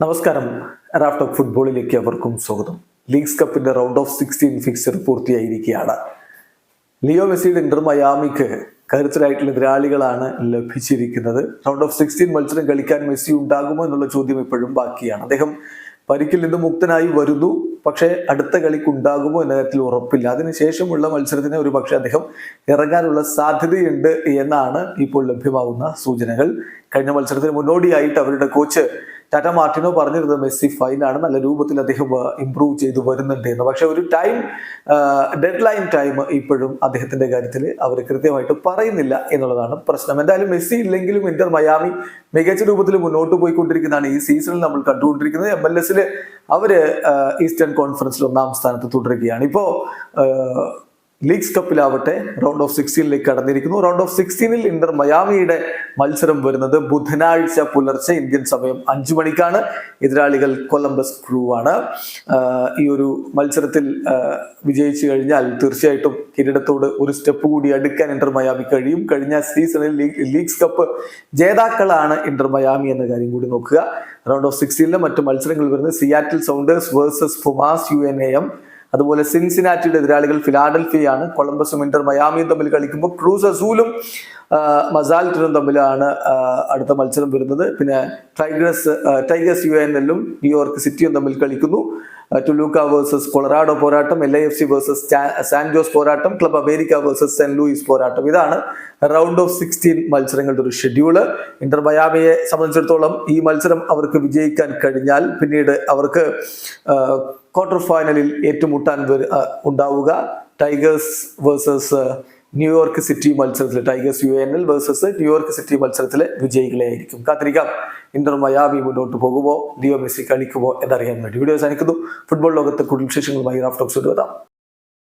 നമസ്കാരം. Raft of ഫുട്ബോളിലേക്ക് അവർക്കും സ്വാഗതം. ലീഗ്സ് കപ്പിന്റെ റൗണ്ട് ഓഫ് 16 ഫിക്സർ പൂർത്തിയായിരിക്കുകയാണ്. ലിയോ മെസ്സിയുടെ ഇന്റർ മയാമിക്ക് കരുത്തരായിട്ടുള്ള എതിരാളികളാണ് ലഭിച്ചിരിക്കുന്നത്. റൗണ്ട് ഓഫ് 16 മത്സരം കളിക്കാൻ മെസ്സി ഉണ്ടാകുമോ എന്നുള്ള ചോദ്യം ഇപ്പോഴും ബാക്കിയാണ്. അദ്ദേഹം പരിക്കിൽ നിന്ന് മുക്തനായി വരുന്നു, പക്ഷേ അടുത്ത കളിക്ക് ഉണ്ടാകുമോ എന്ന കാര്യത്തിൽ ഉറപ്പില്ല. അതിനുശേഷമുള്ള മത്സരത്തിന് ഒരു പക്ഷേ അദ്ദേഹം ഇറങ്ങാനുള്ള സാധ്യതയുണ്ട് എന്നാണ് ഇപ്പോൾ ലഭ്യമാകുന്ന സൂചനകൾ. കഴിഞ്ഞ മത്സരത്തിന് മുന്നോടിയായിട്ട് അവരുടെ കോച്ച് ടാറ്റ മാർട്ടിനോ പറഞ്ഞിരുന്നത് മെസ്സി ഫൈനാണ്, നല്ല രൂപത്തിൽ അദ്ദേഹം ഇംപ്രൂവ് ചെയ്തു വരുന്നുണ്ട് എന്ന്. പക്ഷെ ഒരു ഡെഡ് ലൈൻ ടൈം ഇപ്പോഴും അദ്ദേഹത്തിന്റെ കാര്യത്തിൽ അവർ കൃത്യമായിട്ട് പറയുന്നില്ല എന്നുള്ളതാണ് പ്രശ്നം. എന്തായാലും മെസ്സി ഇല്ലെങ്കിലും ഇന്റർ മയാമി മികച്ച രൂപത്തിൽ മുന്നോട്ട് പോയിക്കൊണ്ടിരിക്കുന്നതാണ് ഈ സീസണിൽ നമ്മൾ കണ്ടുകൊണ്ടിരിക്കുന്നത്. MLS അവര് ഈസ്റ്റേൺ കോൺഫറൻസിൽ 1-ാം സ്ഥാനത്ത് തുടരുകയാണ്. ഇപ്പോ ലീഗ്സ് കപ്പിലാവട്ടെ റൗണ്ട് ഓഫ് 16ലേക്ക് കടന്നിരിക്കുന്നു. റൗണ്ട് ഓഫ് 16ൽ ഇന്റർ മയാമിയുടെ മത്സരം വരുന്നത് ബുധനാഴ്ച പുലർച്ചെ ഇന്ത്യൻ സമയം 5 മണിക്കാണ്. എതിരാളികൾ കൊളംബസ് ക്രൂ ആണ്. ഈ ഒരു മത്സരത്തിൽ വിജയിച്ചു കഴിഞ്ഞാൽ തീർച്ചയായിട്ടും കിരീടത്തോട് ഒരു സ്റ്റെപ്പ് കൂടി അടുക്കാൻ ഇന്റർ മയാമി കഴിയും. കഴിഞ്ഞ സീസണിൽ ലീഗ്സ് കപ്പ് ജേതാക്കളാണ് ഇന്റർ മയാമി എന്ന കാര്യം കൂടി നോക്കുക. റൗണ്ട് ഓഫ് 16ലെ മറ്റു മത്സരങ്ങൾ വരുന്നത് സിയാറ്റിൽ സൗണ്ടേഴ്സ് വേഴ്സസ് ഫുമാസ് UNAM, അതുപോലെ സിൻസിനാറ്റിയുടെ എതിരാളികൾ ഫിലാഡൽഫിയയാണ്. കൊളംബസും ഇന്റർ മയാമിയും തമ്മിൽ കളിക്കുമ്പോൾ ക്രൂസ് അസൂലും മസാൽറ്റനും തമ്മിലാണ് അടുത്ത മത്സരം വരുന്നത്. പിന്നെ ടൈഗേഴ്സ് UNL-ഉം ന്യൂയോർക്ക് സിറ്റിയും തമ്മിൽ കളിക്കുന്നു. ടുലൂക്ക വേഴ്സസ് കൊളറാഡോ പോരാട്ടം, LAFC വേഴ്സസ് സാൻ ജോസ് പോരാട്ടം, club America versus Saint Louis പോരാട്ടം. ഇതാണ് റൗണ്ട് ഓഫ് 16 മത്സരങ്ങളുടെ ഒരു ഷെഡ്യൂള്. ഇന്റർ മയാമിയെ സംബന്ധിച്ചിടത്തോളം ഈ മത്സരം അവർക്ക് വിജയിക്കാൻ കഴിഞ്ഞാൽ പിന്നീട് അവർക്ക് ക്വാർട്ടർ ഫൈനലിൽ ഏറ്റുമുട്ടാൻ ഉണ്ടാവുക ടൈഗേഴ്സ് വേഴ്സസ് ന്യൂയോർക്ക് സിറ്റി മത്സരത്തിൽ, tigers UNL versus New York city മത്സരത്തിലെ വിജയികളെ ആയിരിക്കും. കാത്തിരിക്കാം ഇന്റർ മയാമി മുന്നോട്ട് പോകുമോ, ലിയോ മെസ്സി കളിക്കുമോ എന്നറിയാൻ വേണ്ടി. വീഡിയോ അവസാനിക്കുന്നു. ഫുട്ബോൾ ലോകത്തെ കൂടുതൽ വിശേഷങ്ങളുമായി റാഫ്റ്റ് ഓഫ്